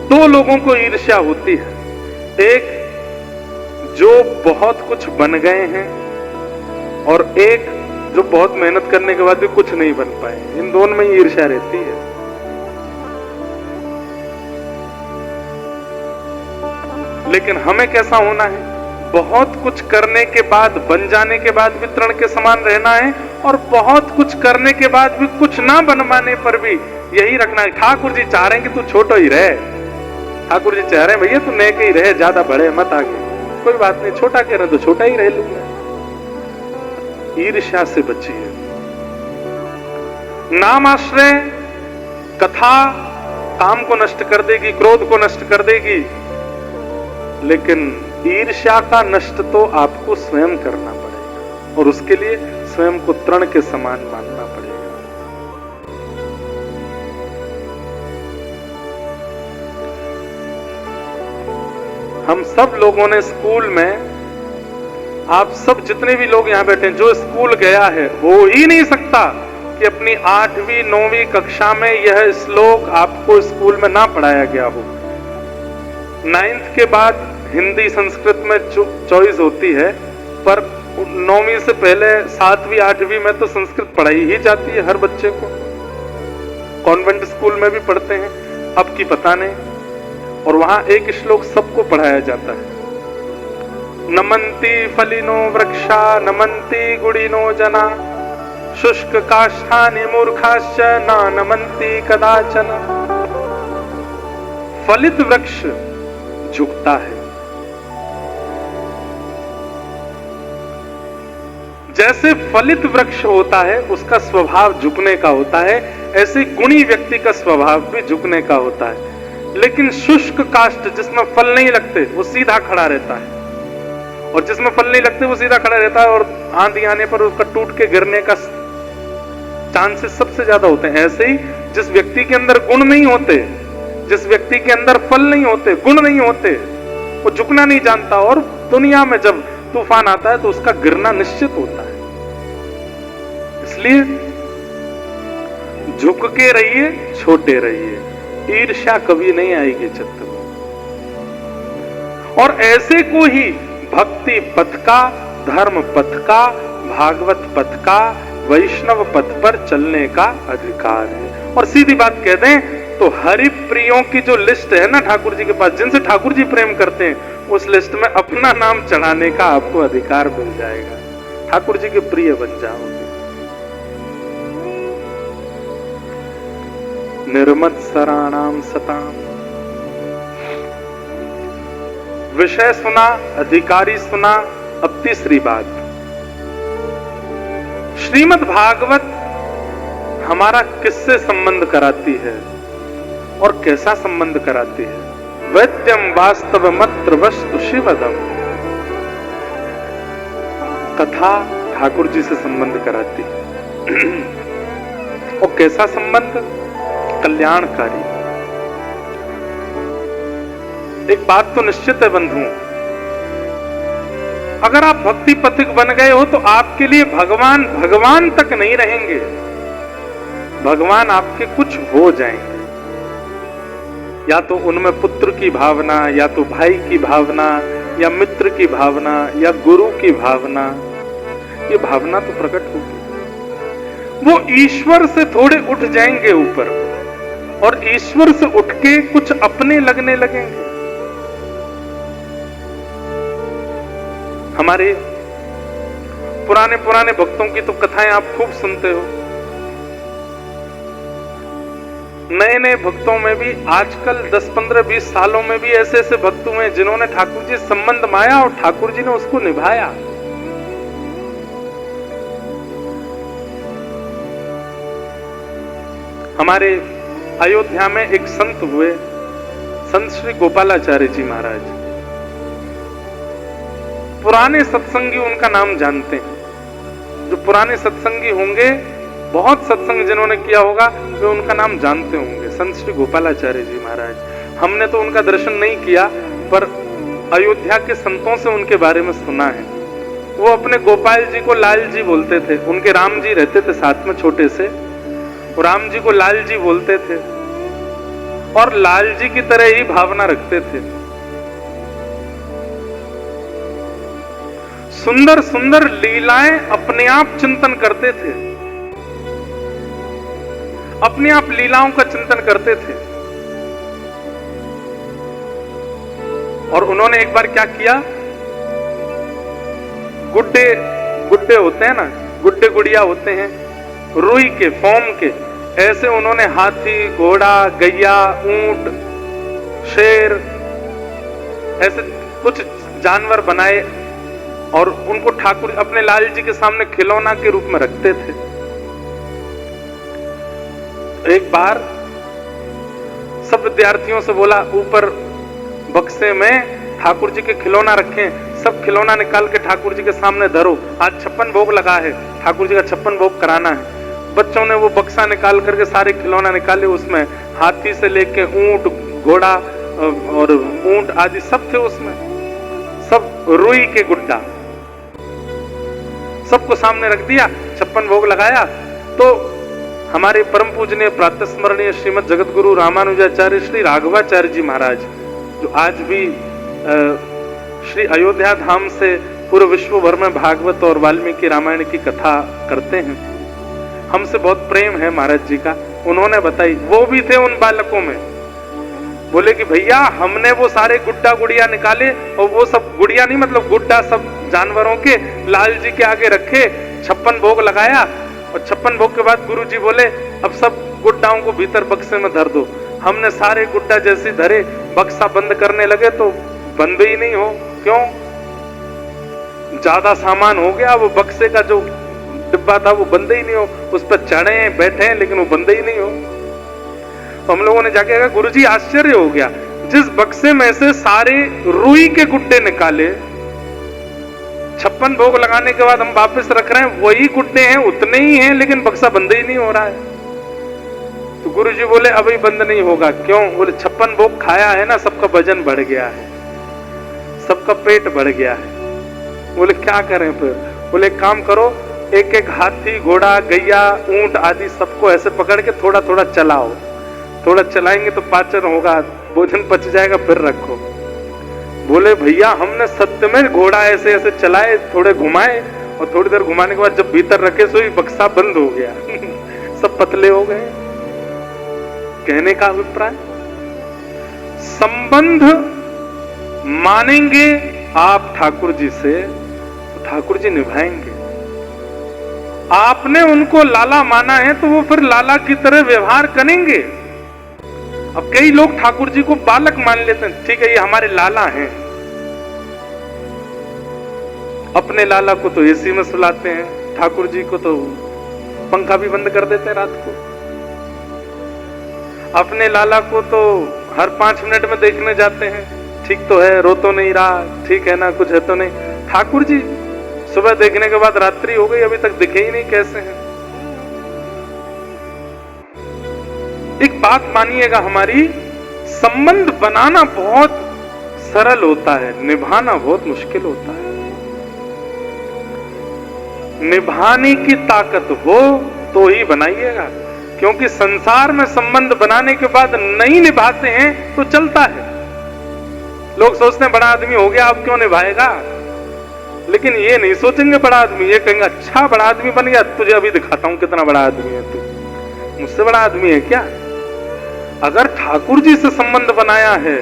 दो लोगों को ईर्ष्या होती है, एक जो बहुत कुछ बन गए हैं और एक जो बहुत मेहनत करने के बाद भी कुछ नहीं बन पाए। इन दोनों में ईर्ष्या रहती है। लेकिन हमें कैसा होना है? बहुत कुछ करने के बाद, बन जाने के बाद भी तृण के समान रहना है, और बहुत कुछ करने के बाद भी कुछ ना बन पाने पर भी यही रखना है। ठाकुर जी चाह रहे हैं कि तू छोटो ही रहे, ठाकुर जी चाह रहे हैं भैया तू नेक ही रहे, ज्यादा बड़े मत आगे, कोई बात नहीं, छोटा कह रहे तो छोटा ही रह लूंगा। ईर्ष्या से बचिए। नाम आश्रय कथा काम को नष्ट कर देगी, क्रोध को नष्ट कर देगी, लेकिन ईर्ष्या का नष्ट तो आपको स्वयं करना पड़ेगा, और उसके लिए स्वयं को तृण के समान मानना पड़ेगा। हम सब लोगों ने स्कूल में, आप सब जितने भी लोग यहां बैठे हैं, जो स्कूल गया है हो ही नहीं सकता कि अपनी 8वीं 9वीं कक्षा में यह श्लोक आपको स्कूल में ना पढ़ाया गया हो। 9th के बाद हिंदी संस्कृत में चॉइस होती है, पर 9वीं से पहले 7वीं 8वीं में तो संस्कृत पढ़ाई ही जाती है हर बच्चे को। कॉन्वेंट स्कूल में भी पढ़ते हैं, अब की पता नहीं। और वहां एक श्लोक सबको पढ़ाया जाता है, नमन्ति फलिनो वृक्षा नमन्ति गुणिनो जना शुष्क काष्ठानि मूर्खाश्च न नमन्ति कदाचन। फलित वृक्ष झुकता है, जैसे फलित वृक्ष होता है उसका स्वभाव झुकने का होता है, ऐसे गुणी व्यक्ति का स्वभाव भी झुकने का होता है। लेकिन शुष्क काष्ठ जिसमें फल नहीं लगते वो सीधा खड़ा रहता है, और जिसमें फल नहीं लगते वो सीधा खड़ा रहता है, और आंधी आने पर उसका टूट के गिरने का चांसेस सबसे ज्यादा होते हैं। ऐसे ही जिस व्यक्ति के अंदर गुण नहीं होते, जिस व्यक्ति के अंदर फल नहीं होते, गुण नहीं होते, वो झुकना नहीं जानता, और दुनिया में जब तूफान आता है तो उसका गिरना निश्चित होता है। इसलिए झुक के रहिए, छोटे रहिए, ईर्ष्या कभी नहीं आएगी चित्त में। और ऐसे को ही भक्ति पथ का, धर्म पथ का, भागवत पथ का, वैष्णव पथ पर चलने का अधिकार है। और सीधी बात कह दें तो हरि प्रियों की जो लिस्ट है ना ठाकुर जी के पास, जिनसे ठाकुर जी प्रेम करते हैं, उस लिस्ट में अपना नाम चढ़ाने का आपको अधिकार मिल जाएगा। ठाकुर जी के प्रिय बन जाओगे। निर्मत्सराणाम सताम। विषय सुना, अधिकारी सुना। अब तीसरी बात, श्रीमद् भागवत हमारा किससे संबंध कराती है और कैसा संबंध कराती है? वैद्यम वास्तव मत्र वस्तु शिवदम। कथा ठाकुर जी से संबंध कराती है। और कैसा संबंध? कल्याणकारी। एक बात तो निश्चित है बंधु, अगर आप भक्ति पथिक बन गए हो तो आपके लिए भगवान भगवान तक नहीं रहेंगे, भगवान आपके कुछ हो जाएंगे। या तो उनमें पुत्र की भावना, या तो भाई की भावना, या मित्र की भावना, या गुरु की भावना, ये भावना तो प्रकट होगी। वो ईश्वर से थोड़े उठ जाएंगे ऊपर, और ईश्वर से उठ के कुछ अपने लगने लगेंगे। हमारे पुराने भक्तों की तो कथाएं आप खूब सुनते हो। नए नए भक्तों में भी आजकल 10, 15, 20 सालों में भी ऐसे ऐसे भक्त हुए जिन्होंने ठाकुर जी संबंध माया और ठाकुर जी ने उसको निभाया। हमारे अयोध्या में एक संत हुए, संत श्री गोपालाचार्य जी महाराज। पुराने सत्संगी उनका नाम जानते हैं। जो पुराने सत्संगी होंगे, बहुत सत्संग जिन्होंने किया होगा, वे उनका नाम जानते होंगे, संत श्री गोपालाचार्य जी महाराज। हमने तो उनका दर्शन नहीं किया, पर अयोध्या के संतों से उनके बारे में सुना है। वो अपने गोपाल जी को लाल जी बोलते थे। उनके राम जी रहते थे साथ में छोटे से, राम जी को लाल जी बोलते थे। और लाल जी की तरह ही भावना रखते थे। सुंदर सुंदर लीलाएं अपने आप चिंतन करते थे, अपने आप लीलाओं का चिंतन करते थे। और उन्होंने एक बार क्या किया, गुड्डे गुड्डे होते हैं ना, गुड्डे गुड़िया होते हैं रुई के, फोम के, ऐसे उन्होंने हाथी, घोड़ा, गैया, ऊंट, शेर, ऐसे कुछ जानवर बनाए और उनको ठाकुर अपने लाल जी के सामने खिलौना के रूप में रखते थे। एक बार सब विद्यार्थियों से बोला, ऊपर बक्से में ठाकुर जी के खिलौना रखें, सब खिलौना निकाल के ठाकुर जी के सामने धरो, आज 56 भोग लगा है, ठाकुर जी का 56 भोग कराना है। बच्चों ने वो बक्सा निकाल करके सारे खिलौना निकाले, उसमें हाथी से लेके ऊंट, घोड़ा और ऊंट आदि सब थे उसमें, सब रुई के गुड्डा, सबको सामने रख दिया, 56 भोग लगाया। तो हमारे परम पूजनीय प्रातः स्मरणीय श्रीमद जगत गुरु रामानुजाचार्य श्री राघवाचार्य जी महाराज, जो आज भी श्री अयोध्या धाम से पूरे विश्व भर में भागवत और वाल्मीकि रामायण की कथा करते हैं, हमसे बहुत प्रेम है महाराज जी का, उन्होंने बताई, वो भी थे उन बालकों में। बोले कि भैया हमने वो सारे गुड्डा गुड़िया निकाले और वो सब गुड़िया नहीं मतलब गुड्डा सब जानवरों के लाल जी के आगे रखे, 56 भोग लगाया और 56 भोग के बाद गुरु जी बोले अब सब गुड्डाओं को भीतर बक्से में धर दो। हमने सारे गुड्डा जैसे धरे, बक्सा बंद करने लगे तो बंद ही नहीं हो। क्यों? ज्यादा सामान हो गया, वो बक्से का जो डिब्बा था वो बंद ही नहीं हो, उस पर चढ़े बैठे हैं लेकिन वो बंद ही नहीं हो। तो हम लोगों ने जाके कहा गुरुजी आश्चर्य हो गया, जिस बक्से में से सारे रुई के गुड्डे निकाले, 56 भोग लगाने के बाद हम वापस रख रहे हैं, वही गुड्डे हैं, उतने ही हैं, लेकिन बक्सा बंद ही नहीं हो रहा है। तो गुरुजी बोले अभी बंद नहीं होगा। क्यों? बोले 56 भोग खाया है ना, सबका वजन बढ़ गया है, सबका पेट बढ़ गया है। बोले क्या करें फिर? बोले काम करो, एक एक हाथी, घोड़ा, गैया, ऊंट आदि सबको ऐसे पकड़ के थोड़ा थोड़ा चलाओ, थोड़ा चलाएंगे तो पाचन होगा, भोजन पच जाएगा, फिर रखो। बोले भैया हमने सत्य में घोड़ा ऐसे ऐसे चलाए, थोड़े घुमाए और थोड़ी देर घुमाने के बाद जब भीतर रखे सो ही बक्सा बंद हो गया सब पतले हो गए। कहने का अभिप्राय, संबंध मानेंगे आप ठाकुर जी से तो ठाकुर जी निभाएंगे। आपने उनको लाला माना है तो वो फिर लाला की तरह व्यवहार करेंगे। अब कई लोग ठाकुर जी को बालक मान लेते हैं, ठीक है ये हमारे लाला हैं, अपने लाला को तो एसी में सुलाते हैं, ठाकुर जी को तो पंखा भी बंद कर देते हैं रात को, अपने लाला को तो हर 5 मिनट में देखने जाते हैं, ठीक तो है, रो तो नहीं रहा, ठीक है ना, कुछ है तो नहीं। ठाकुर जी सुबह देखने के बाद रात्रि हो गई, अभी तक दिखे ही नहीं कैसे हैं। एक बात मानिएगा, हमारी संबंध बनाना बहुत सरल होता है, निभाना बहुत मुश्किल होता है। निभाने की ताकत हो तो ही बनाइएगा, क्योंकि संसार में संबंध बनाने के बाद नहीं निभाते हैं तो चलता है। लोग सोचते हैं बड़ा आदमी हो गया अब क्यों निभाएगा, लेकिन ये नहीं सोचेंगे बड़ा आदमी, ये कहेंगे अच्छा बड़ा आदमी बन गया, तुझे अभी दिखाता हूं कितना बड़ा आदमी है तू, मुझसे बड़ा आदमी है क्या। अगर ठाकुर जी से संबंध बनाया है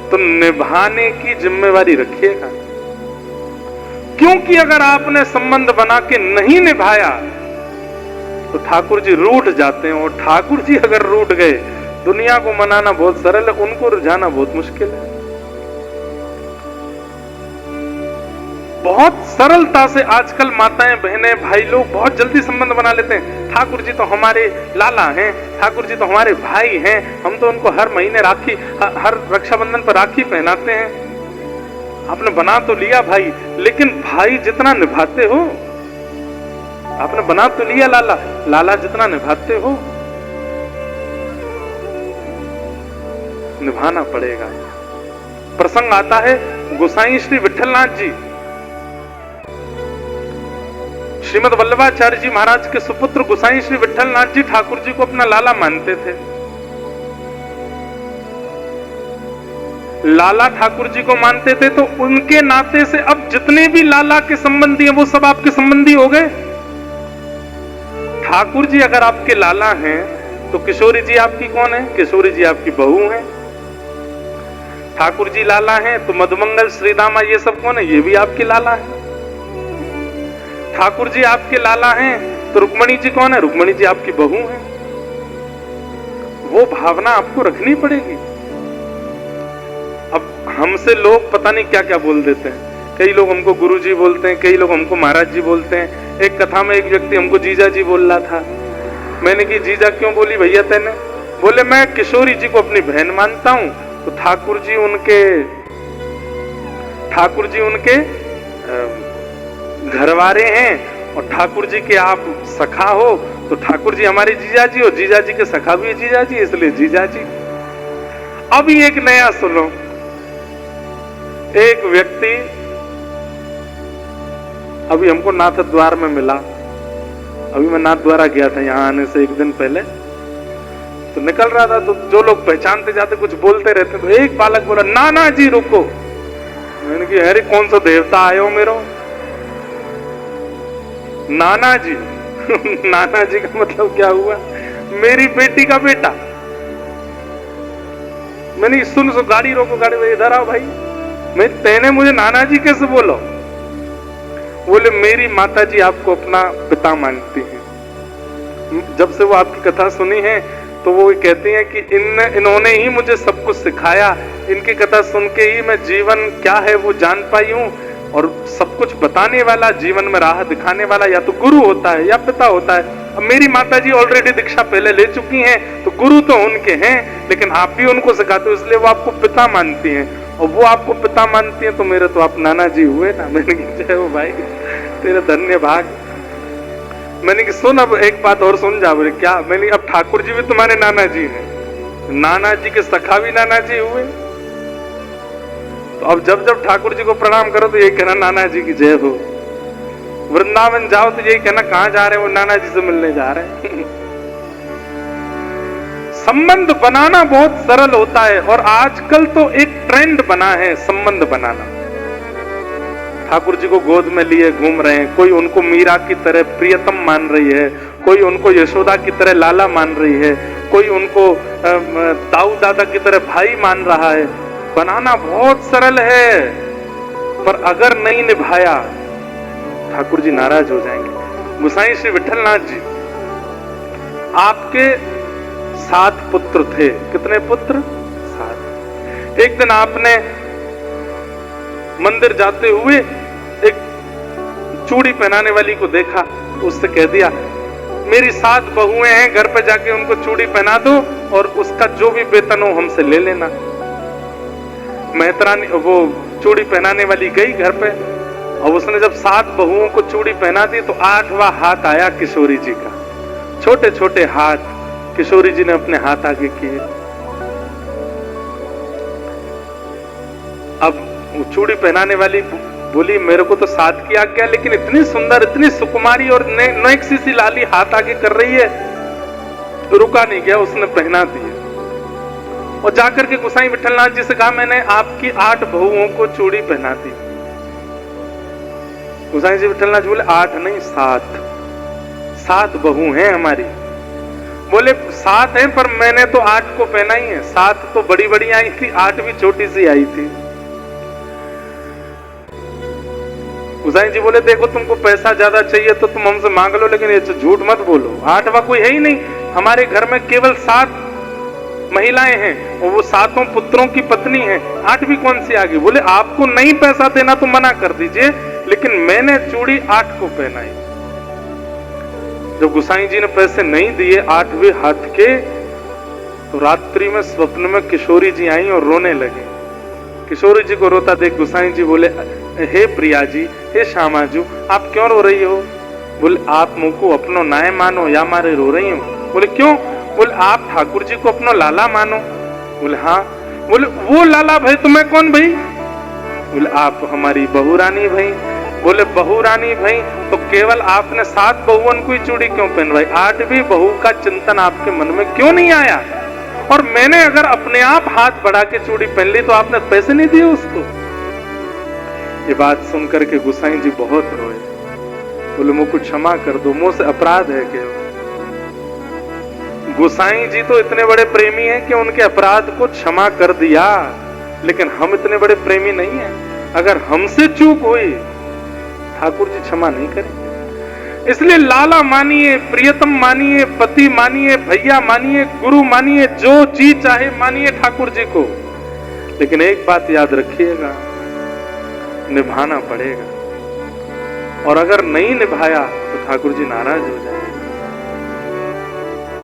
तो निभाने की जिम्मेवारी रखिएगा, क्योंकि अगर आपने संबंध बना के नहीं निभाया तो ठाकुर जी रूठ जाते हैं, और ठाकुर जी अगर रूठ गए, दुनिया को मनाना बहुत सरल है, उनको रुझाना बहुत मुश्किल है। बहुत सरलता से आजकल माताएं, बहनें, भाई लोग बहुत जल्दी संबंध बना लेते हैं। ठाकुर जी तो हमारे लाला हैं, ठाकुर जी तो हमारे भाई हैं, हम तो उनको हर महीने राखी, हर रक्षाबंधन पर राखी पहनाते हैं। आपने बना तो लिया भाई, लेकिन भाई जितना निभाते हो, आपने बना तो लिया लाला, लाला जितना निभाते हो निभाना पड़ेगा। प्रसंग आता है गोसाई श्री विठलनाथ जी, श्रीमद वल्लभाचार्य जी महाराज के सुपुत्र गोसाई श्री विठलनाथ जी ठाकुर जी को अपना लाला मानते थे। लाला ठाकुर जी को मानते थे तो उनके नाते से अब जितने भी लाला के संबंधी हैं वो सब आपके संबंधी हो गए। ठाकुर जी अगर आपके लाला हैं तो किशोरी जी आपकी कौन है? किशोरी जी आपकी बहू हैं। ठाकुर जी लाला हैं तो मधुमंगल, श्रीदामा ये सब कौन है? ये भी आपके लाला हैं। ठाकुर जी आपके लाला हैं तो रुक्मणी जी कौन है? रुक्मणी जी आपकी बहू हैं। वो भावना आपको रखनी पड़ेगी। अब हमसे लोग पता नहीं क्या क्या बोल देते हैं। कई लोग हमको गुरु जी बोलते हैं, कई लोग हमको महाराज जी बोलते हैं। एक कथा में एक व्यक्ति हमको जीजा जी बोल रहा था। मैंने कि जीजा क्यों बोली भैया तेने? बोले मैं किशोरी जी को अपनी बहन मानता हूं तो ठाकुर जी उनके घरवारे हैं और ठाकुर जी के आप सखा हो तो ठाकुर जी हमारे जीजा जी हो, जीजा जी के सखा भी है जीजा जी, इसलिए जीजा जी। अभी एक नया सुनो, एक व्यक्ति अभी हमको नाथ द्वार में मिला। अभी मैं नाथ द्वारा गया था यहाँ आने से एक दिन पहले, तो निकल रहा था तो जो लोग पहचानते जाते कुछ बोलते रहते, तो एक बालक बोला नाना जी रुको। मैंने कहा अरे कौन सा देवता आयो मेरो? नाना जी नाना जी का मतलब क्या हुआ? मेरी बेटी का बेटा। मैंने सुन गाड़ी रोको, गाड़ी में इधर आओ भाई। मैं तेने मुझे नाना जी कैसे बोलो? बोले मेरी माता जी आपको अपना पिता मानती हैं। जब से वो आपकी कथा सुनी है तो वो कहती हैं कि इन्होंने ही मुझे सब कुछ सिखाया। इनकी कथा सुन के ही मैं जीवन क्या है वो जान पाई हूँ। और सब कुछ बताने वाला, जीवन में राह दिखाने वाला या तो गुरु होता है या पिता होता है। अब मेरी माता जी ऑलरेडी दीक्षा पहले ले चुकी हैं तो गुरु तो उनके हैं, लेकिन आप भी उनको सिखाते हो इसलिए वो आपको पिता मानती हैं। और वो आपको पिता मानती हैं तो मेरे तो आप नाना जी हुए ना। मैंने कहा जय हो भाई, तेरा धन्य भाग। मैंने कहा सुन अब एक बात और सुन जा। बोले क्या? मैंने अब ठाकुर जी भी तुम्हारे नाना जी हैं, नाना जी के सखा भी नाना जी हुए। तो अब जब जब ठाकुर जी को प्रणाम करो तो यही कहना नाना जी की जय हो। वृंदावन जाओ तो यही कहना कहां जा रहे हैं? वो नाना जी से मिलने जा रहे हैं। संबंध बनाना बहुत सरल होता है और आजकल तो एक ट्रेंड बना है संबंध बनाना। ठाकुर जी को गोद में लिए घूम रहे हैं, कोई उनको मीरा की तरह प्रियतम मान रही है, कोई उनको यशोदा की तरह लाला मान रही है, कोई उनको दाऊ दादा की तरह भाई मान रहा है। बनाना बहुत सरल है पर अगर नहीं निभाया ठाकुर जी नाराज हो जाएंगे। गोसाई श्री विठलनाथ जी आपके 7 पुत्र थे। कितने पुत्र? 7। एक दिन आपने मंदिर जाते हुए एक चूड़ी पहनाने वाली को देखा, उससे कह दिया मेरी 7 बहुएं हैं, घर पे जाके उनको चूड़ी पहना दो और उसका जो भी वेतन हो हमसे ले लेना। मेहतरानी वो चूड़ी पहनाने वाली गई घर पे और उसने जब 7 बहुओं को चूड़ी पहना दी तो 8वां हाथ आया किशोरी जी का। छोटे छोटे हाथ किशोरी जी ने अपने हाथ आगे किए। अब चूड़ी पहनाने वाली बोली मेरे को तो 7 की आज्ञा, लेकिन इतनी सुंदर, इतनी सुकुमारी और नेक्सी सी लाली हाथ आगे कर रही है। तो रुका नहीं गया, उसने पहना दिए और जाकर के गोसाई विठलनाथ जी से कहा मैंने आपकी 8 बहुओं को चूड़ी पहना दी। गोसाई जी विठलनाथ जी बोले 8 नहीं 7 बहू हैं हमारी। बोले 7 हैं पर मैंने तो 8 को पहना ही है। 7 तो बड़ी बड़ी आई थी, 8 भी छोटी सी आई थी। गोसाई जी बोले देखो तुमको पैसा ज्यादा चाहिए तो तुम हमसे मांग लो, लेकिन ये झूठ मत बोलो। 8वां कोई है ही नहीं। हमारे घर में केवल 7 महिलाएं हैं और वो 7 पुत्रों की पत्नी हैं। 8वीं कौन सी आ गई? बोले आपको नहीं पैसा देना तो मना कर दीजिए, लेकिन मैंने चूड़ी 8 को पहनाई। जब गोसाई जी ने पैसे नहीं दिए 8वें हाथ के, तो रात्रि में स्वप्न में किशोरी जी आई और रोने लगी। किशोरी जी को रोता देख गोसाई जी बोले हे प्रिया जी, हे श्यामाजू, आप क्यों रो रही हो? बोले आप मुझको अपनो नाय मानो या मारे रो रही हो? बोले क्यों? बोले आप ठाकुर जी को अपनो लाला मानो? बोले हाँ। बोले वो लाला भाई तुम्हें कौन भाई? बोले आप हमारी बहू रानी भाई। बोले बहू रानी भाई तो केवल आपने 7 बहुओं को ही चूड़ी क्यों पहनवाई? 8वीं बहू का चिंतन आपके मन में क्यों नहीं आया? और मैंने अगर अपने आप हाथ बढ़ा के चूड़ी पहन ली तो आपने पैसे नहीं दिए उसको। ये बात सुनकर के गुसाई जी बहुत रोए, बोले मुझको क्षमा कर दो, मुझसे अपराध है क्या। गुसाई जी तो इतने बड़े प्रेमी हैं कि उनके अपराध को क्षमा कर दिया, लेकिन हम इतने बड़े प्रेमी नहीं हैं। अगर हमसे चूक हुई ठाकुर जी क्षमा नहीं करेंगे। इसलिए लाला मानिए, प्रियतम मानिए, पति मानिए, भैया मानिए, गुरु मानिए, जो जी चाहे मानिए ठाकुर जी को, लेकिन एक बात याद रखिएगा, निभाना पड़ेगा। और अगर नहीं निभाया तो ठाकुर जी नाराज हो जाए।